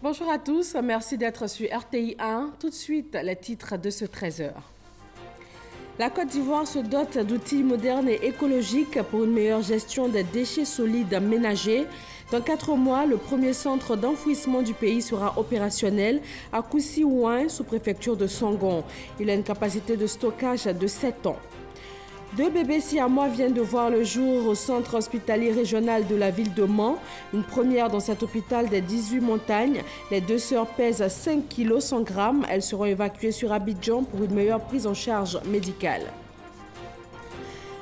Bonjour à tous, merci d'être sur RTI 1. Tout de suite, les titres de ce 13h. La Côte d'Ivoire se dote d'outils modernes et écologiques pour une meilleure gestion des déchets solides ménagers. Dans 4 mois, le premier centre d'enfouissement du pays sera opérationnel à Koussi-Ouin, sous-préfecture de Songon. Il a une capacité de stockage de 7 ans. 2 bébés siamois viennent de voir le jour au centre hospitalier régional de la ville de Mans. Une première dans cet hôpital des 18 montagnes. Les 2 sœurs pèsent 5 kg 100 grammes. Elles seront évacuées sur Abidjan pour une meilleure prise en charge médicale.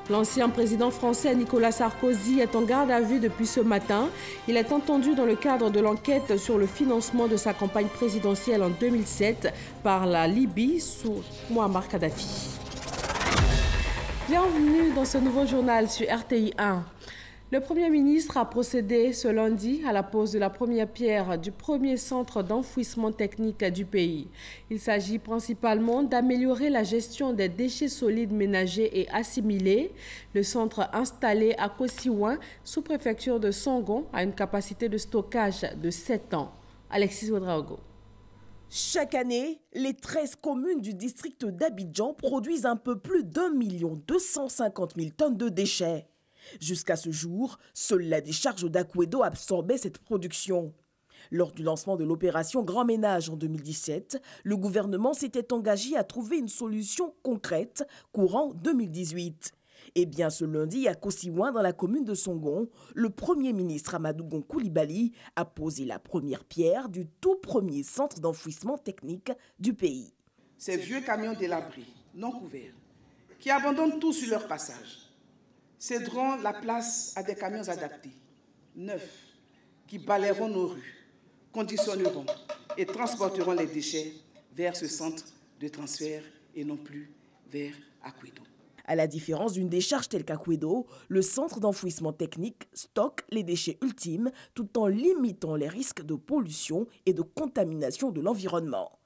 L'ancien président français Nicolas Sarkozy est en garde à vue depuis ce matin. Il est entendu dans le cadre de l'enquête sur le financement de sa campagne présidentielle en 2007 par la Libye sous Mouammar Kadhafi. Bienvenue dans ce nouveau journal sur RTI 1. Le Premier ministre a procédé ce lundi à la pose de la première pierre du premier centre d'enfouissement technique du pays. Il s'agit principalement d'améliorer la gestion des déchets solides ménagers et assimilés. Le centre installé à Koussi-Ouin, sous-préfecture de Songon, a une capacité de stockage de 7 ans. Alexis Ouedraogo. Chaque année, les 13 communes du district d'Abidjan produisent un peu plus d'1 250 000 tonnes de déchets. Jusqu'à ce jour, seule la décharge d'Akwedo absorbait cette production. Lors du lancement de l'opération Grand Ménage en 2017, le gouvernement s'était engagé à trouver une solution concrète courant 2018. Et bien ce lundi, à Koussi-Ouin, dans la commune de Songon, le Premier ministre Amadou Gon Coulibaly a posé la première pierre du tout premier centre d'enfouissement technique du pays. Ces vieux camions délabrés, non couverts, qui abandonnent tout sur leur passage, céderont la place à des camions adaptés, neufs, qui balayeront nos rues, conditionneront et transporteront les déchets vers ce centre de transfert et non plus vers Akwedo. À la différence d'une décharge telle qu'Akwedo, le centre d'enfouissement technique stocke les déchets ultimes tout en limitant les risques de pollution et de contamination de l'environnement.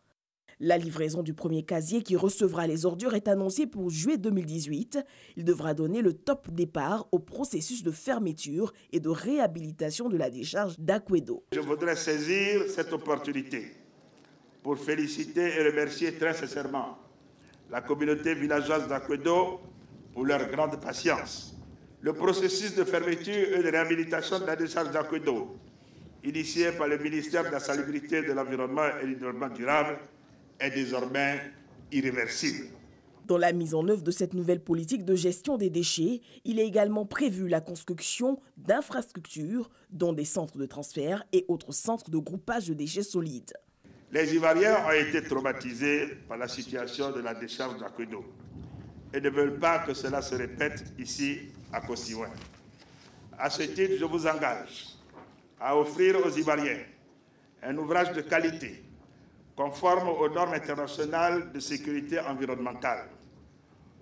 La livraison du premier casier qui recevra les ordures est annoncée pour juillet 2018. Il devra donner le top départ au processus de fermeture et de réhabilitation de la décharge d'Akwedo. Je voudrais saisir cette opportunité pour féliciter et remercier très sincèrement la communauté villageoise d'Akwedo pour leur grande patience. Le processus de fermeture et de réhabilitation de la décharge d'Akwedo, initié par le ministère de la Salubrité, de l'Environnement et du Développement durable, est désormais irréversible. Dans la mise en œuvre de cette nouvelle politique de gestion des déchets, il est également prévu la construction d'infrastructures, dont des centres de transfert et autres centres de groupage de déchets solides. Les Ivoiriens ont été traumatisés par la situation de la décharge d'Akwedo et ne veulent pas que cela se répète ici à Koussi-Ouin. À ce titre, je vous engage à offrir aux Ivoiriens un ouvrage de qualité conforme aux normes internationales de sécurité environnementale.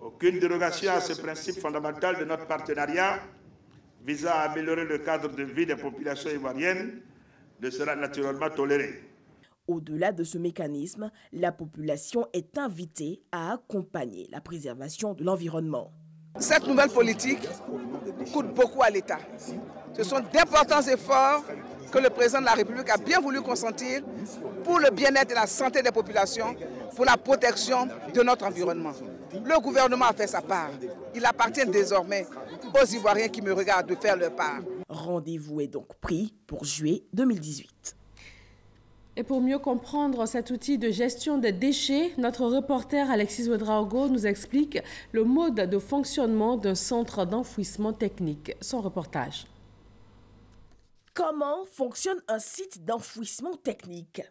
Aucune dérogation à ce principe fondamental de notre partenariat visant à améliorer le cadre de vie des populations ivoiriennes ne sera naturellement tolérée. Au-delà de ce mécanisme, la population est invitée à accompagner la préservation de l'environnement. Cette nouvelle politique coûte beaucoup à l'État. Ce sont d'importants efforts que le président de la République a bien voulu consentir pour le bien-être et la santé des populations, pour la protection de notre environnement. Le gouvernement a fait sa part. Il appartient désormais aux Ivoiriens qui me regardent de faire leur part. Rendez-vous est donc pris pour juillet 2018. Et pour mieux comprendre cet outil de gestion des déchets, notre reporter Alexis Ouedraogo nous explique le mode de fonctionnement d'un centre d'enfouissement technique. Son reportage. Comment fonctionne un site d'enfouissement technique?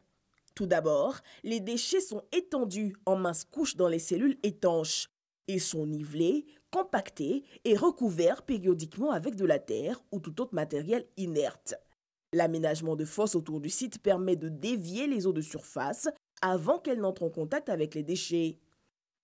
Tout d'abord, les déchets sont étendus en minces couches dans les cellules étanches. Ils sont nivelés, compactés et recouverts périodiquement avec de la terre ou tout autre matériel inerte. L'aménagement de fosses autour du site permet de dévier les eaux de surface avant qu'elles n'entrent en contact avec les déchets.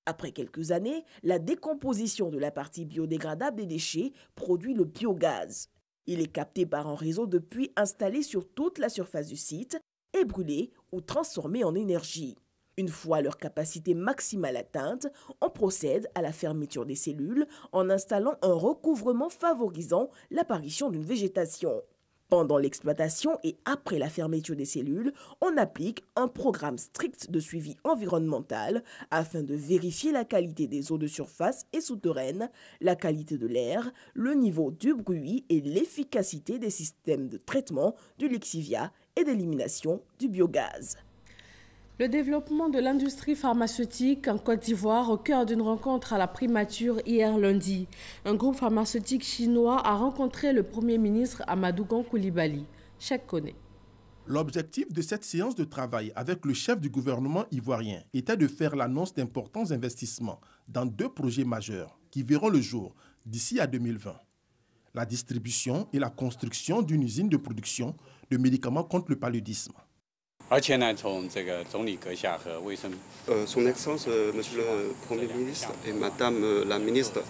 Après quelques années, la décomposition de la partie biodégradable des déchets produit le biogaz. Il est capté par un réseau de puits installés sur toute la surface du site et brûlé ou transformé en énergie. Une fois leur capacité maximale atteinte, on procède à la fermeture des cellules en installant un recouvrement favorisant l'apparition d'une végétation. Pendant l'exploitation et après la fermeture des cellules, on applique un programme strict de suivi environnemental afin de vérifier la qualité des eaux de surface et souterraines, la qualité de l'air, le niveau du bruit et l'efficacité des systèmes de traitement du lixivia et d'élimination du biogaz. Le développement de l'industrie pharmaceutique en Côte d'Ivoire au cœur d'une rencontre à la primature hier lundi. Un groupe pharmaceutique chinois a rencontré le Premier ministre Amadou Gon Coulibaly. Chèque connaît. L'objectif de cette séance de travail avec le chef du gouvernement ivoirien était de faire l'annonce d'importants investissements dans 2 projets majeurs qui verront le jour d'ici à 2020. La distribution et la construction d'une usine de production de médicaments contre le paludisme. Son Excellence, Monsieur le Premier ministre et Madame la Ministre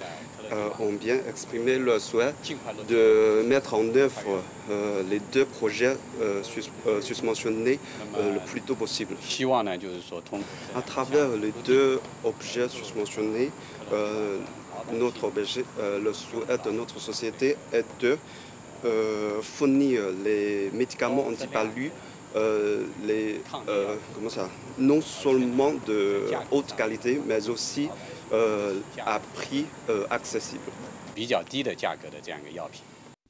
ont bien exprimé leur souhait de mettre en œuvre les 2 projets susmentionnés le plus tôt possible. À travers les 2 objets susmentionnés, le souhait de notre société est de fournir les médicaments antipaludisme non seulement de haute qualité, mais aussi à prix accessible.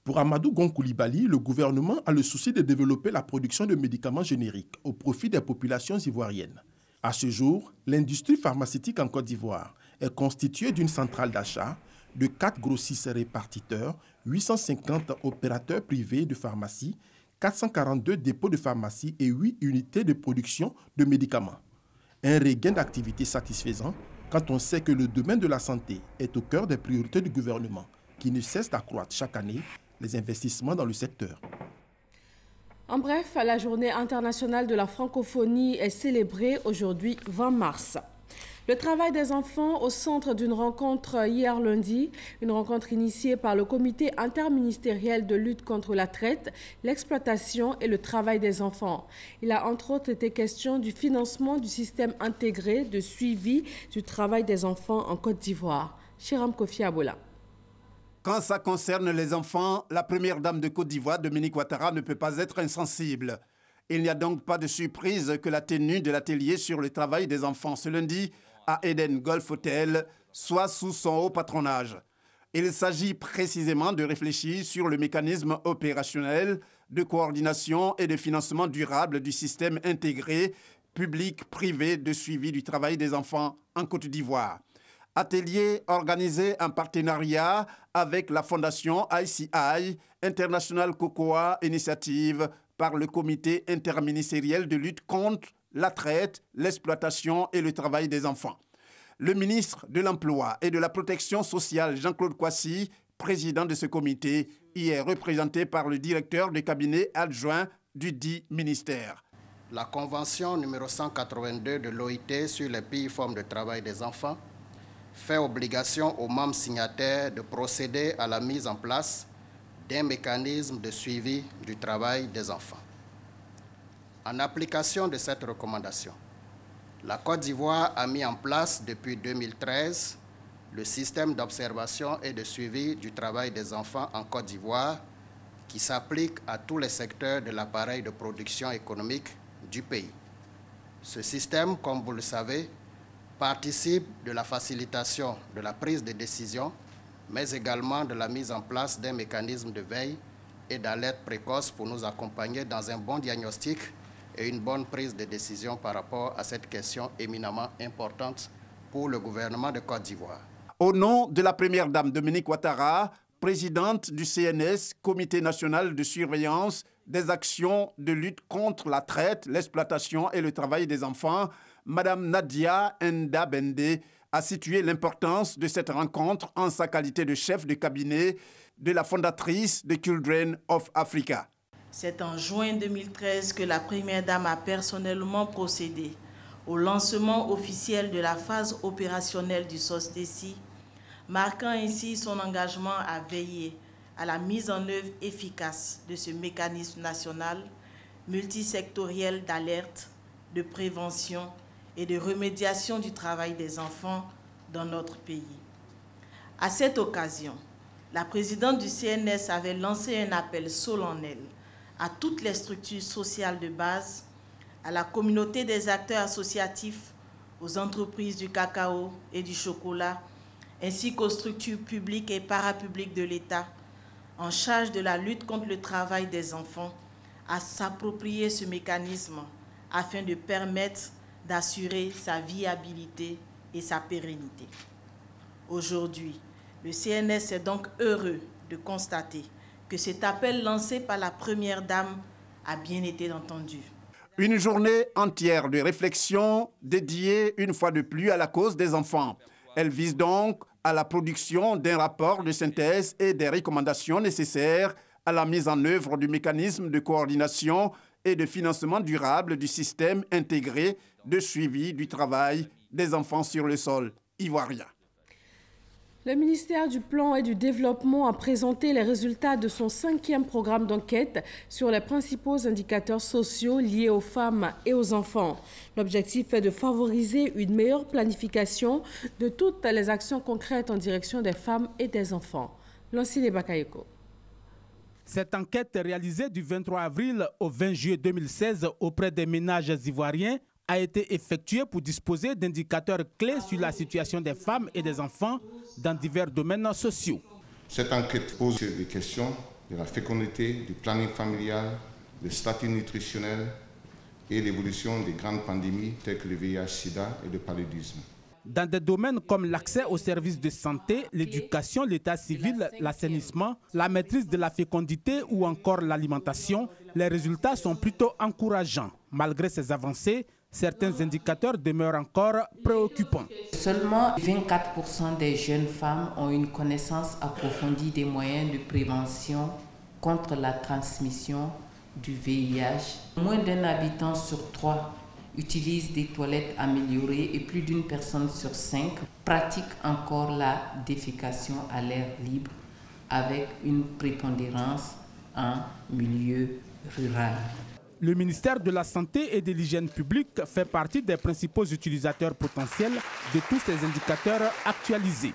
Pour Amadou Gon Coulibaly, le gouvernement a le souci de développer la production de médicaments génériques au profit des populations ivoiriennes. À ce jour, l'industrie pharmaceutique en Côte d'Ivoire est constituée d'une centrale d'achat, de 4 grossistes répartiteurs, 850 opérateurs privés de pharmacie, 442 dépôts de pharmacie et 8 unités de production de médicaments. Un regain d'activité satisfaisant quand on sait que le domaine de la santé est au cœur des priorités du gouvernement, qui ne cesse d'accroître chaque année les investissements dans le secteur. En bref, la journée internationale de la francophonie est célébrée aujourd'hui 20 mars. Le travail des enfants au centre d'une rencontre hier lundi, une rencontre initiée par le comité interministériel de lutte contre la traite, l'exploitation et le travail des enfants. Il a entre autres été question du financement du système intégré de suivi du travail des enfants en Côte d'Ivoire. Chiram Kofi Abola. Quand ça concerne les enfants, la première dame de Côte d'Ivoire, Dominique Ouattara, ne peut pas être insensible. Il n'y a donc pas de surprise que la tenue de l'atelier sur le travail des enfants ce lundi à Eden Golf Hotel soit sous son haut patronage. Il s'agit précisément de réfléchir sur le mécanisme opérationnel de coordination et de financement durable du système intégré public-privé de suivi du travail des enfants en Côte d'Ivoire. Atelier organisé en partenariat avec la fondation ICI, International Cocoa Initiative, par le comité interministériel de lutte contre la traite, l'exploitation et le travail des enfants. Le ministre de l'Emploi et de la Protection sociale, Jean-Claude Kouassi, président de ce comité, y est représenté par le directeur de cabinet adjoint du dit ministère. La convention numéro 182 de l'OIT sur les pires formes de travail des enfants fait obligation aux membres signataires de procéder à la mise en place d'un mécanisme de suivi du travail des enfants. En application de cette recommandation, la Côte d'Ivoire a mis en place depuis 2013 le système d'observation et de suivi du travail des enfants en Côte d'Ivoire qui s'applique à tous les secteurs de l'appareil de production économique du pays. Ce système, comme vous le savez, participe de la facilitation de la prise de décision, mais également de la mise en place d'un mécanisme de veille et d'alerte précoce pour nous accompagner dans un bon diagnostic et une bonne prise de décision par rapport à cette question éminemment importante pour le gouvernement de Côte d'Ivoire. Au nom de la première dame Dominique Ouattara, présidente du CNS, Comité national de surveillance des actions de lutte contre la traite, l'exploitation et le travail des enfants, Madame Nadia Ndabende a situé l'importance de cette rencontre en sa qualité de chef de cabinet de la fondatrice de Children of Africa. C'est en juin 2013 que la Première Dame a personnellement procédé au lancement officiel de la phase opérationnelle du SOS-DECI, marquant ainsi son engagement à veiller à la mise en œuvre efficace de ce mécanisme national multisectoriel d'alerte, de prévention et de remédiation du travail des enfants dans notre pays. À cette occasion, la présidente du CNS avait lancé un appel solennel à toutes les structures sociales de base, à la communauté des acteurs associatifs, aux entreprises du cacao et du chocolat, ainsi qu'aux structures publiques et parapubliques de l'État, en charge de la lutte contre le travail des enfants, à s'approprier ce mécanisme afin de permettre d'assurer sa viabilité et sa pérennité. Aujourd'hui, le CNS est donc heureux de constater que cet appel lancé par la Première Dame a bien été entendu. Une journée entière de réflexion dédiée une fois de plus à la cause des enfants. Elle vise donc à la production d'un rapport de synthèse et des recommandations nécessaires à la mise en œuvre du mécanisme de coordination et de financement durable du système intégré de suivi du travail des enfants sur le sol ivoirien. Le ministère du Plan et du Développement a présenté les résultats de son 5e programme d'enquête sur les principaux indicateurs sociaux liés aux femmes et aux enfants. L'objectif est de favoriser une meilleure planification de toutes les actions concrètes en direction des femmes et des enfants. Lancine Bakayoko. Cette enquête réalisée du 23 avril au 20 juillet 2016 auprès des ménages ivoiriens a été effectuée pour disposer d'indicateurs clés sur la situation des femmes et des enfants dans divers domaines sociaux. Cette enquête pose des questions de la fécondité, du planning familial, du statut nutritionnel et l'évolution des grandes pandémies telles que le VIH-Sida et le paludisme. Dans des domaines comme l'accès aux services de santé, l'éducation, l'état civil, l'assainissement, la maîtrise de la fécondité ou encore l'alimentation, les résultats sont plutôt encourageants. Malgré ces avancées, certains indicateurs demeurent encore préoccupants. Seulement 24% des jeunes femmes ont une connaissance approfondie des moyens de prévention contre la transmission du VIH. Moins d'un habitant sur 3 utilise des toilettes améliorées et plus d'une personne sur 5 pratique encore la défécation à l'air libre avec une prépondérance en milieu rural. Le ministère de la Santé et de l'Hygiène publique fait partie des principaux utilisateurs potentiels de tous ces indicateurs actualisés.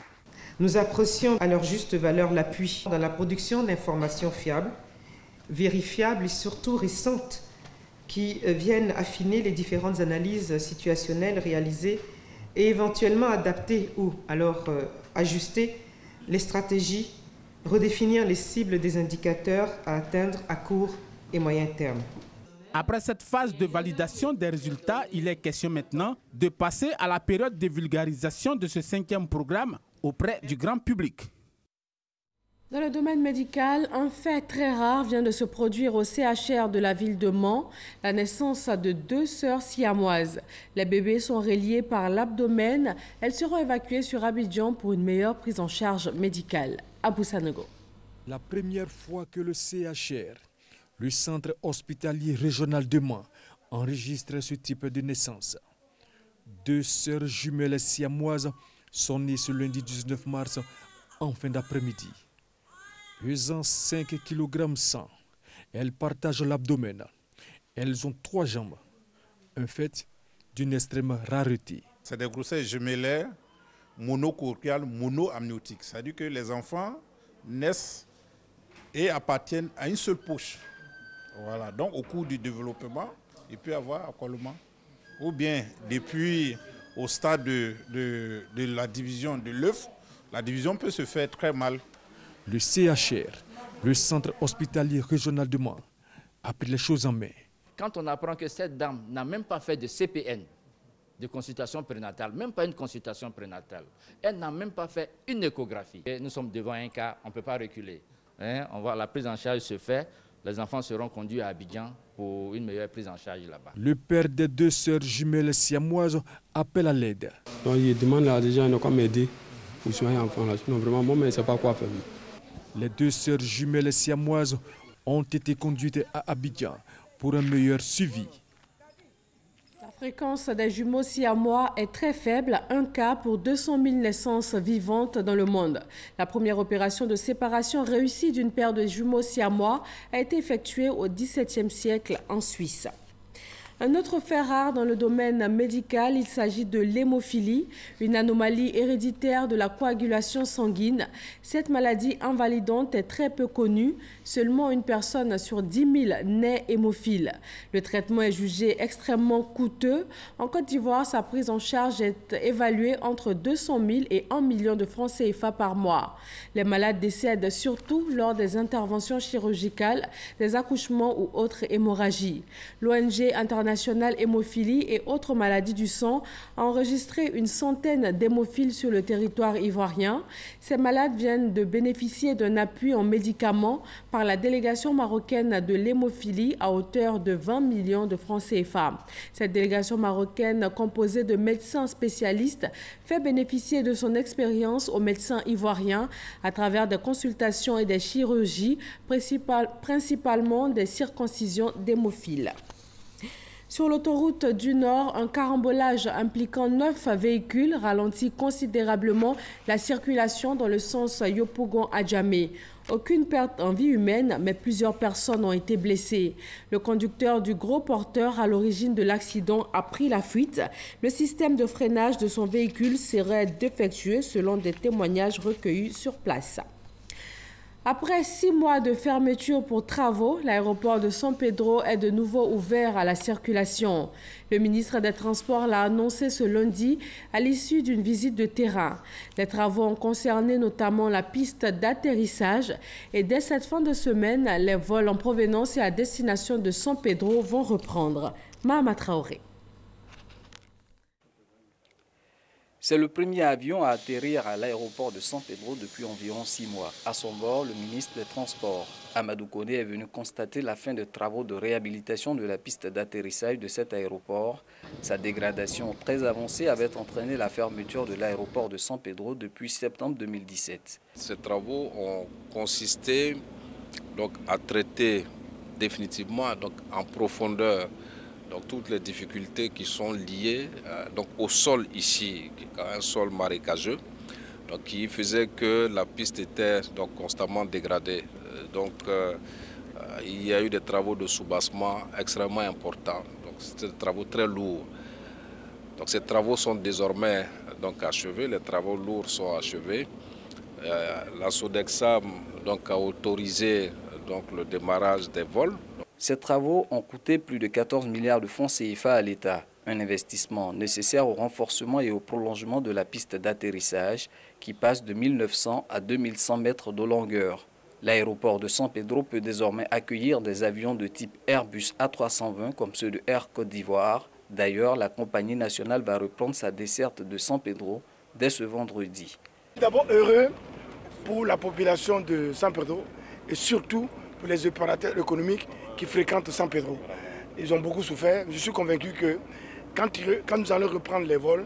Nous apprécions à leur juste valeur l'appui dans la production d'informations fiables, vérifiables et surtout récentes qui viennent affiner les différentes analyses situationnelles réalisées et éventuellement adapter ou alors ajuster les stratégies, redéfinir les cibles des indicateurs à atteindre à court et moyen terme. Après cette phase de validation des résultats, il est question maintenant de passer à la période de vulgarisation de ce 5e programme auprès du grand public. Dans le domaine médical, un fait très rare vient de se produire au CHR de la ville de Mans, la naissance de 2 sœurs siamoises. Les bébés sont reliés par l'abdomen. Elles seront évacuées sur Abidjan pour une meilleure prise en charge médicale. Abou Sanogo. La première fois que le CHR, le centre hospitalier régional de Mans, enregistre ce type de naissance. 2 sœurs jumelles siamoises sont nées ce lundi 19 mars en fin d'après-midi. Pesant 5 kg 100, elles partagent l'abdomen. Elles ont 3 jambes, un fait d'une extrême rareté. C'est des grossesses gemellaires monocoquiales, monoamniotiques. C'est-à-dire que les enfants naissent et appartiennent à une seule poche. Voilà. Donc au cours du développement, il peut y avoir accolement. Ou bien depuis au stade de la division de l'œuf, la division peut se faire très mal. Le CHR, le centre hospitalier régional de Mans, a pris les choses en main. Quand on apprend que cette dame n'a même pas fait de CPN, de consultation prénatale, même pas une consultation prénatale, elle n'a même pas fait une échographie. Et nous sommes devant un cas, on ne peut pas reculer. La prise en charge se fait, les enfants seront conduits à Abidjan pour une meilleure prise en charge là-bas. Le père des 2 sœurs jumelles siamoises appelle à l'aide. Il demande à des gens de m'aider pour soigner l'enfant là. Sinon vraiment, moi, je ne sais pas quoi faire. Les 2 sœurs jumelles siamoises ont été conduites à Abidjan pour un meilleur suivi. La fréquence des jumeaux siamois est très faible, 1 cas pour 200 000 naissances vivantes dans le monde. La première opération de séparation réussie d'une paire de jumeaux siamois a été effectuée au XVIIe siècle en Suisse. Un autre fait rare dans le domaine médical, il s'agit de l'hémophilie, une anomalie héréditaire de la coagulation sanguine. Cette maladie invalidante est très peu connue. Seulement une personne sur 10 000 naît hémophile. Le traitement est jugé extrêmement coûteux. En Côte d'Ivoire, sa prise en charge est évaluée entre 200 000 et 1 million de francs CFA par mois. Les malades décèdent surtout lors des interventions chirurgicales, des accouchements ou autres hémorragies. L'ONG internationale hémophilie et autres maladies du sang a enregistré une centaine d'hémophiles sur le territoire ivoirien. Ces malades viennent de bénéficier d'un appui en médicaments par la délégation marocaine de l'hémophilie à hauteur de 20 millions de francs CFA. Cette délégation marocaine, composée de médecins spécialistes, fait bénéficier de son expérience aux médecins ivoiriens à travers des consultations et des chirurgies, principalement des circoncisions d'hémophiles. Sur l'autoroute du Nord, un carambolage impliquant 9 véhicules ralentit considérablement la circulation dans le sens Yopougon-Adjamé. Aucune perte en vie humaine, mais plusieurs personnes ont été blessées. Le conducteur du gros porteur à l'origine de l'accident a pris la fuite. Le système de freinage de son véhicule serait défectueux selon des témoignages recueillis sur place. Après 6 mois de fermeture pour travaux, l'aéroport de San Pedro est de nouveau ouvert à la circulation. Le ministre des Transports l'a annoncé ce lundi à l'issue d'une visite de terrain. Les travaux ont concerné notamment la piste d'atterrissage et dès cette fin de semaine, les vols en provenance et à destination de San Pedro vont reprendre. Mahama Traoré. C'est le premier avion à atterrir à l'aéroport de San Pedro depuis environ 6 mois. À son bord, le ministre des Transports, Amadou Koné, est venu constater la fin des travaux de réhabilitation de la piste d'atterrissage de cet aéroport. Sa dégradation très avancée avait entraîné la fermeture de l'aéroport de San Pedro depuis septembre 2017. Ces travaux ont consisté à traiter définitivement en profondeur toutes les difficultés qui sont liées au sol ici, qui est un sol marécageux, qui faisait que la piste était constamment dégradée. Il y a eu des travaux de soubassement extrêmement importants. C'était des travaux très lourds. Ces travaux sont désormais achevés, les travaux lourds sont achevés. La Sodexam a autorisé le démarrage des vols. Ces travaux ont coûté plus de 14 milliards de francs CFA à l'État, un investissement nécessaire au renforcement et au prolongement de la piste d'atterrissage qui passe de 1900 à 2100 mètres de longueur. L'aéroport de San Pedro peut désormais accueillir des avions de type Airbus A320 comme ceux de Air Côte d'Ivoire. D'ailleurs, la compagnie nationale va reprendre sa desserte de San Pedro dès ce vendredi. D'abord heureux pour la population de San Pedro et surtout pour les opérateurs économiques qui fréquentent San Pedro. Ils ont beaucoup souffert. Je suis convaincu que quand nous allons reprendre les vols,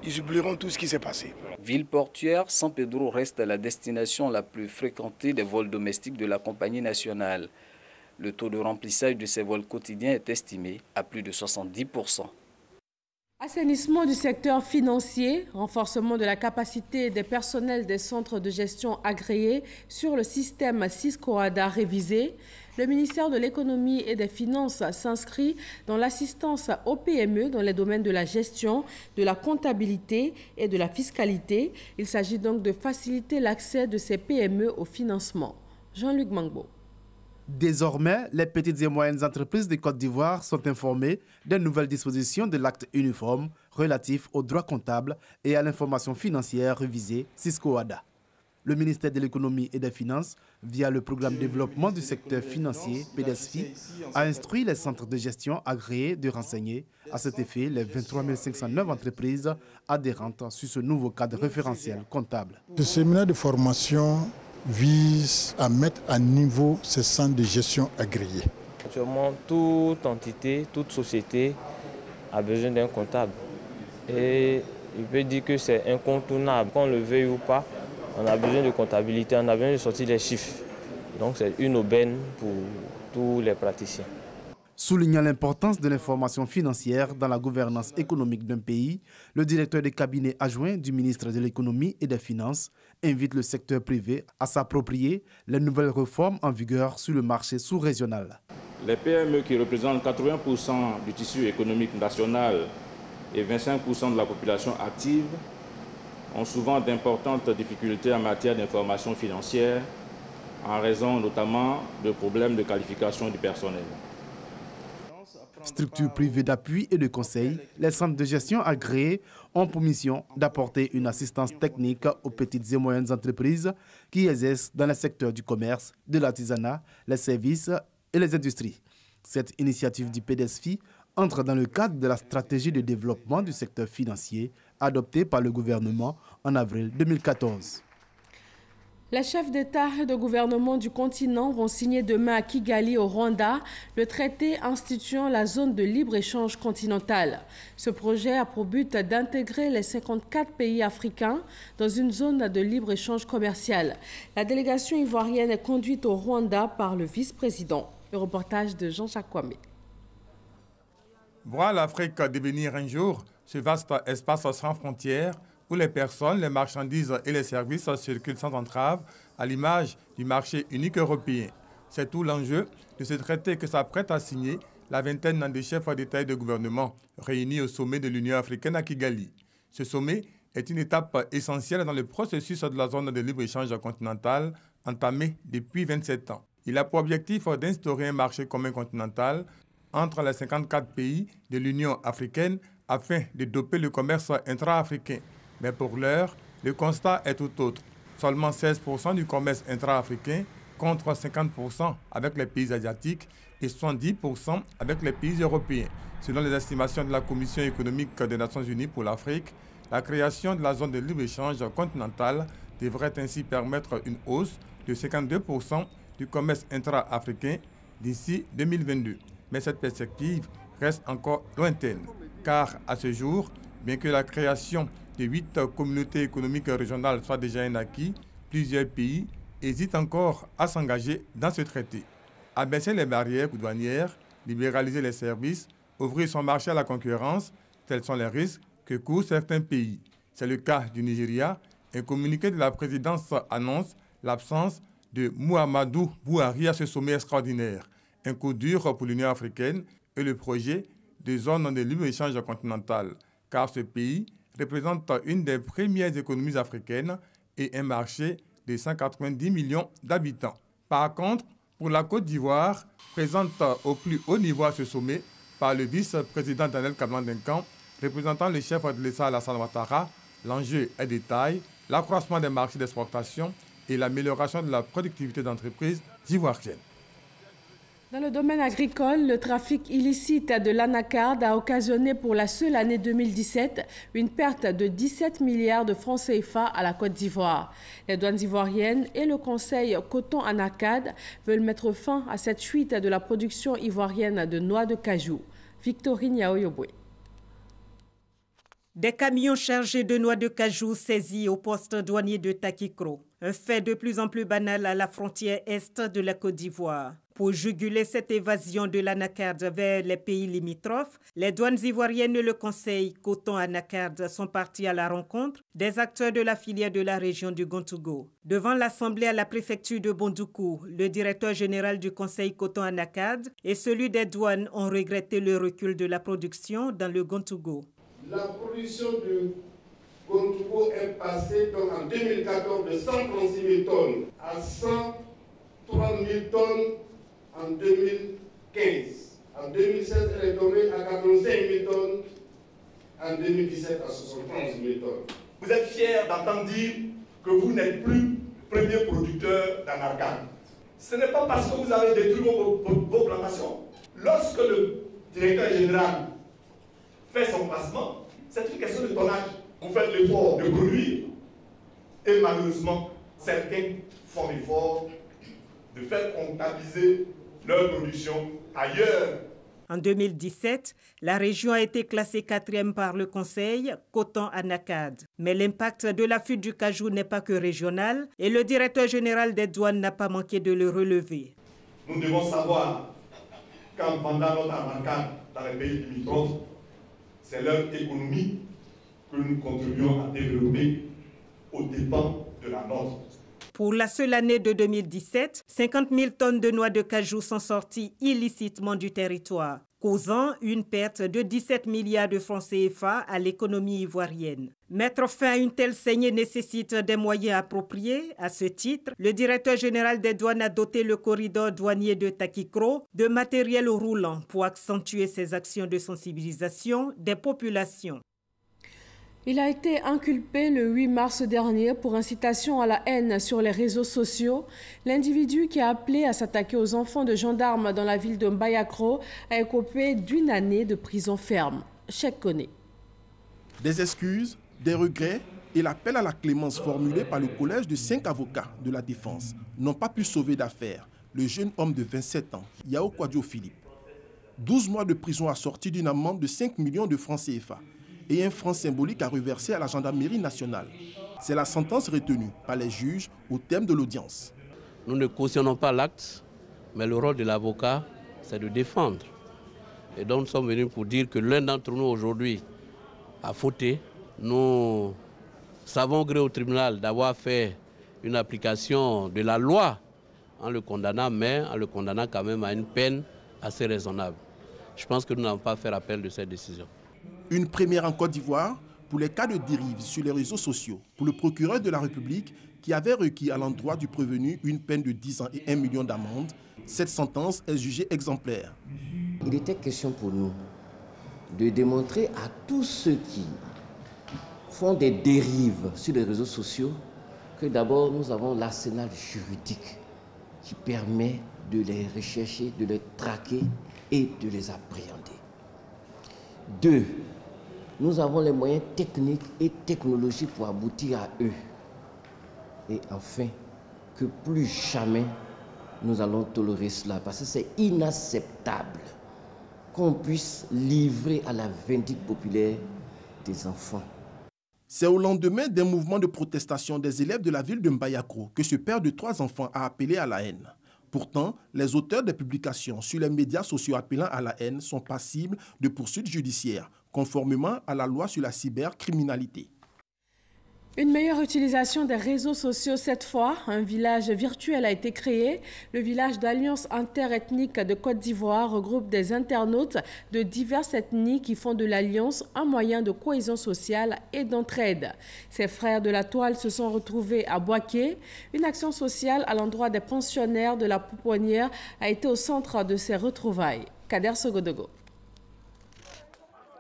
ils oublieront tout ce qui s'est passé. Ville portuaire, San Pedro reste la destination la plus fréquentée des vols domestiques de la compagnie nationale. Le taux de remplissage de ces vols quotidiens est estimé à plus de 70%. Assainissement du secteur financier, renforcement de la capacité des personnels des centres de gestion agréés sur le système Cisco-ADA révisé. Le ministère de l'Économie et des Finances s'inscrit dans l'assistance aux PME dans les domaines de la gestion, de la comptabilité et de la fiscalité. Il s'agit donc de faciliter l'accès de ces PME au financement. Jean-Luc Mangbo. Désormais, les petites et moyennes entreprises de Côte d'Ivoire sont informées des nouvelles dispositions de l'acte uniforme relatif aux droits comptables et à l'information financière révisée Cisco-ADA. Le ministère de l'Économie et des Finances, via le programme de développement du secteur financier, PDESFI, a instruit les centres de gestion agréés de renseigner à cet effet les 23 509 entreprises adhérentes sur ce nouveau cadre référentiel comptable. Ce séminaire de formation vise à mettre à niveau ces centres de gestion agréés. Actuellement, toute entité, toute société a besoin d'un comptable. Et il peut dire que c'est incontournable. Qu'on le veuille ou pas, on a besoin de comptabilité, on a besoin de sortir les chiffres. Donc c'est une aubaine pour tous les praticiens. Soulignant l'importance de l'information financière dans la gouvernance économique d'un pays, le directeur de cabinet adjoint du ministre de l'Économie et des Finances invite le secteur privé à s'approprier les nouvelles réformes en vigueur sur le marché sous-régional. Les PME qui représentent 80% du tissu économique national et 25% de la population active ont souvent d'importantes difficultés en matière d'information financière, en raison notamment de problèmes de qualification du personnel. Structures privées d'appui et de conseil, les centres de gestion agréés ont pour mission d'apporter une assistance technique aux petites et moyennes entreprises qui exercent dans le secteur du commerce, de l'artisanat, les services et les industries. Cette initiative du PDSFI entre dans le cadre de la stratégie de développement du secteur financier adoptée par le gouvernement en avril 2014. Les chefs d'État et de gouvernement du continent vont signer demain à Kigali, au Rwanda, le traité instituant la zone de libre-échange continentale. Ce projet a pour but d'intégrer les 54 pays africains dans une zone de libre-échange commercial. La délégation ivoirienne est conduite au Rwanda par le vice-président. Le reportage de Jean-Jacques Kwame. Voir l'Afrique devenir un jour ce vaste espace sans frontières où les personnes, les marchandises et les services circulent sans entrave, à l'image du marché unique européen. C'est tout l'enjeu de ce traité que s'apprête à signer la vingtaine de chefs d'État et de gouvernement réunis au sommet de l'Union africaine à Kigali. Ce sommet est une étape essentielle dans le processus de la zone de libre-échange continentale entamé depuis 27 ans. Il a pour objectif d'instaurer un marché commun continental entre les 54 pays de l'Union africaine afin de doper le commerce intra-africain. Mais pour l'heure, le constat est tout autre. Seulement 16% du commerce intra-africain contre 50% avec les pays asiatiques et 70% avec les pays européens. Selon les estimations de la Commission économique des Nations Unies pour l'Afrique, la création de la zone de libre-échange continentale devrait ainsi permettre une hausse de 52% du commerce intra-africain d'ici 2022. Mais cette perspective reste encore lointaine, car à ce jour, bien que la création de 8 communautés économiques régionales soit déjà un acquis, plusieurs pays hésitent encore à s'engager dans ce traité. Abaisser les barrières douanières, libéraliser les services, ouvrir son marché à la concurrence, tels sont les risques que courent certains pays. C'est le cas du Nigeria. Un communiqué de la présidence annonce l'absence de Muhammadu Buhari à ce sommet extraordinaire. Un coup dur pour l'Union africaine et le projet de zone de libre-échange continentale, car ce pays représente une des premières économies africaines et un marché de 190 millions d'habitants. Par contre, pour la Côte d'Ivoire, présente au plus haut niveau à ce sommet par le vice-président Daniel Kablan-Duncan, représentant le chef de l'État Alassane Ouattara, l'enjeu est de taille, l'accroissement des marchés d'exportation et l'amélioration de la productivité d'entreprises ivoiriennes. Dans le domaine agricole, le trafic illicite de l'anacarde a occasionné pour la seule année 2017 une perte de 17 milliards de francs CFA à la Côte d'Ivoire. Les douanes ivoiriennes et le conseil coton anacarde veulent mettre fin à cette fuite de la production ivoirienne de noix de cajou. Victorine Yaoyobwe. Des camions chargés de noix de cajou saisis au poste douanier de Takikro. Un fait de plus en plus banal à la frontière est de la Côte d'Ivoire. Pour juguler cette évasion de l'anacarde vers les pays limitrophes, les douanes ivoiriennes et le conseil coton anacarde sont partis à la rencontre des acteurs de la filière de la région du Gontougo. Devant l'assemblée à la préfecture de Bondoukou, le directeur général du conseil coton anacarde et celui des douanes ont regretté le recul de la production dans le Gontougo. La production du Gontougo est passée donc en 2014 de 136 000 tonnes à 103 000 tonnes en 2015. En 2016, elle est tombée à 85 000 tonnes. En 2017, à 71 000 tonnes. Vous êtes fiers d'entendre dire que vous n'êtes plus premier producteur d'anacarde. Ce n'est pas parce que vous avez détruit vos plantations. Lorsque le directeur général fait son placement, c'est une question de tonnage. Vous faites l'effort de produire et malheureusement, certains font l'effort de faire comptabiliser leur production ailleurs. En 2017, la région a été classée 4e par le Conseil coton anacarde. Mais l'impact de la fuite du cajou n'est pas que régional et le directeur général des douanes n'a pas manqué de le relever. Nous devons savoir qu'en vendant notre anacarde dans les pays limitrophes, c'est leur économie que nous contribuons à développer aux dépens de la nôtre. Pour la seule année de 2017, 50 000 tonnes de noix de cajou sont sorties illicitement du territoire, causant une perte de 17 milliards de francs CFA à l'économie ivoirienne. Mettre fin à une telle saignée nécessite des moyens appropriés. À ce titre, le directeur général des douanes a doté le corridor douanier de Takikro de matériel roulant pour accentuer ses actions de sensibilisation des populations. Il a été inculpé le 8 mars dernier pour incitation à la haine sur les réseaux sociaux. L'individu qui a appelé à s'attaquer aux enfants de gendarmes dans la ville de Mbayakro a écopé d'1 année de prison ferme. Cheikh Koné. Des excuses, des regrets et l'appel à la clémence formulé par le collège de 5 avocats de la défense n'ont pas pu sauver d'affaire le jeune homme de 27 ans, Yao Kwadio Philippe. 12 mois de prison assortis d'une amende de 5 millions de francs CFA et un franc symbolique à reverser à la gendarmerie nationale. C'est la sentence retenue par les juges au terme de l'audience. Nous ne cautionnons pas l'acte, mais le rôle de l'avocat, c'est de défendre. Et donc nous sommes venus pour dire que l'un d'entre nous aujourd'hui a fauté. Nous savons gré au tribunal d'avoir fait une application de la loi en le condamnant, mais en le condamnant quand même à une peine assez raisonnable. Je pense que nous n'avons pas fait appel de cette décision. Une première en Côte d'Ivoire pour les cas de dérive sur les réseaux sociaux pour le procureur de la République qui avait requis à l'endroit du prévenu une peine de 10 ans et 1 million d'amende. Cette sentence est jugée exemplaire. Il était question pour nous de démontrer à tous ceux qui font des dérives sur les réseaux sociaux que d'abord nous avons l'arsenal juridique qui permet de les rechercher, de les traquer et de les appréhender. 2. Nous avons les moyens techniques et technologiques pour aboutir à eux. Et enfin, que plus jamais nous allons tolérer cela, parce que c'est inacceptable qu'on puisse livrer à la vindicte populaire des enfants. C'est au lendemain d'un mouvement de protestation des élèves de la ville de Mbayakro que ce père de 3 enfants a appelé à la haine. Pourtant, les auteurs des publications sur les médias sociaux appelant à la haine sont passibles de poursuites judiciaires, conformément à la loi sur la cybercriminalité. Une meilleure utilisation des réseaux sociaux cette fois. Un village virtuel a été créé. Le village d'Alliance interethnique de Côte d'Ivoire regroupe des internautes de diverses ethnies qui font de l'Alliance un moyen de cohésion sociale et d'entraide. Ces frères de la toile se sont retrouvés à Boaké. Une action sociale à l'endroit des pensionnaires de la Pouponnière a été au centre de ces retrouvailles. Kader Sogodogo.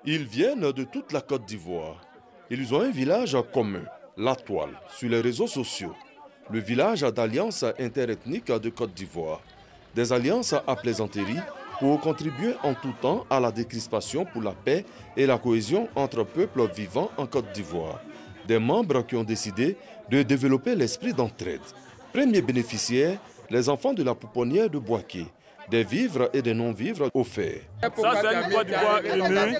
Ils viennent de toute la Côte d'Ivoire. Ils ont un village commun. La Toile, sur les réseaux sociaux, le village d'Alliance interethnique de Côte d'Ivoire. Des alliances à plaisanterie pour contribuer en tout temps à la décrispation pour la paix et la cohésion entre peuples vivant en Côte d'Ivoire. Des membres qui ont décidé de développer l'esprit d'entraide. Premiers bénéficiaires, les enfants de la Pouponnière de Boaké. Des vivres et des non-vivres offerts. Ça, c'est une Côte d'Ivoire unie,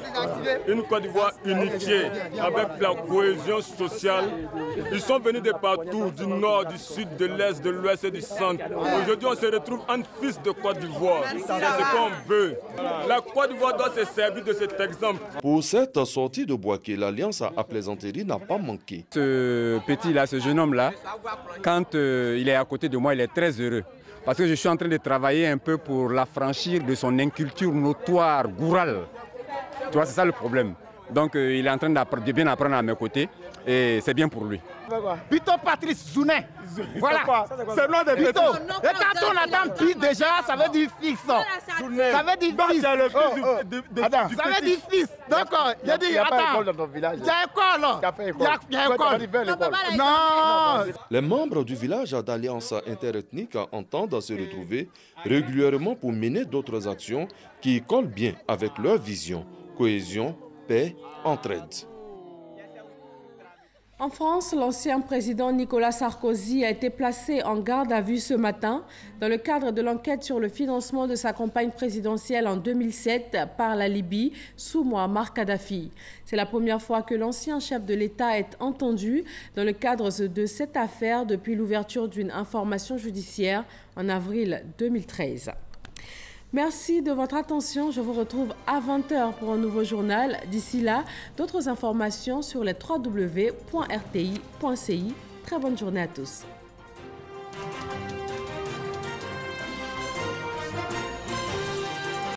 une Côte d'Ivoire unifiée, avec la cohésion sociale. Ils sont venus de partout, du nord, du sud, de l'est, de l'ouest et du centre. Aujourd'hui, on se retrouve entre fils de Côte d'Ivoire. C'est ce qu'on veut. La Côte d'Ivoire doit se servir de cet exemple. Pour cette sortie de Boaké, l'Alliance à plaisanterie n'a pas manqué. Ce petit-là, ce jeune homme-là, quand il est à côté de moi, il est très heureux. Parce que je suis en train de travailler un peu pour l'affranchir de son inculture notoire, gourale. Tu vois, c'est ça le problème. Donc il est en train de bien apprendre à mes côtés et c'est bien pour lui. Bito Patrice Zounet. Voilà, c'est le nom de Bito. Et quand on attend Bito déjà, ça veut dire fils. Ça veut dire fils. Ça veut dire fils. D'accord, j'ai dit, attends. Il y a école dans ton village. Il y a école. Il y a école. Non. Les membres du village d'Alliance interethnique entendent se retrouver régulièrement pour mener d'autres actions qui collent bien avec leur vision, cohésion, paix, entraide. En France, l'ancien président Nicolas Sarkozy a été placé en garde à vue ce matin dans le cadre de l'enquête sur le financement de sa campagne présidentielle en 2007 par la Libye sous Mouammar Kadhafi. C'est la première fois que l'ancien chef de l'État est entendu dans le cadre de cette affaire depuis l'ouverture d'une information judiciaire en avril 2013. Merci de votre attention. Je vous retrouve à 20h pour un nouveau journal. D'ici là, d'autres informations sur les www.rti.ci. Très bonne journée à tous.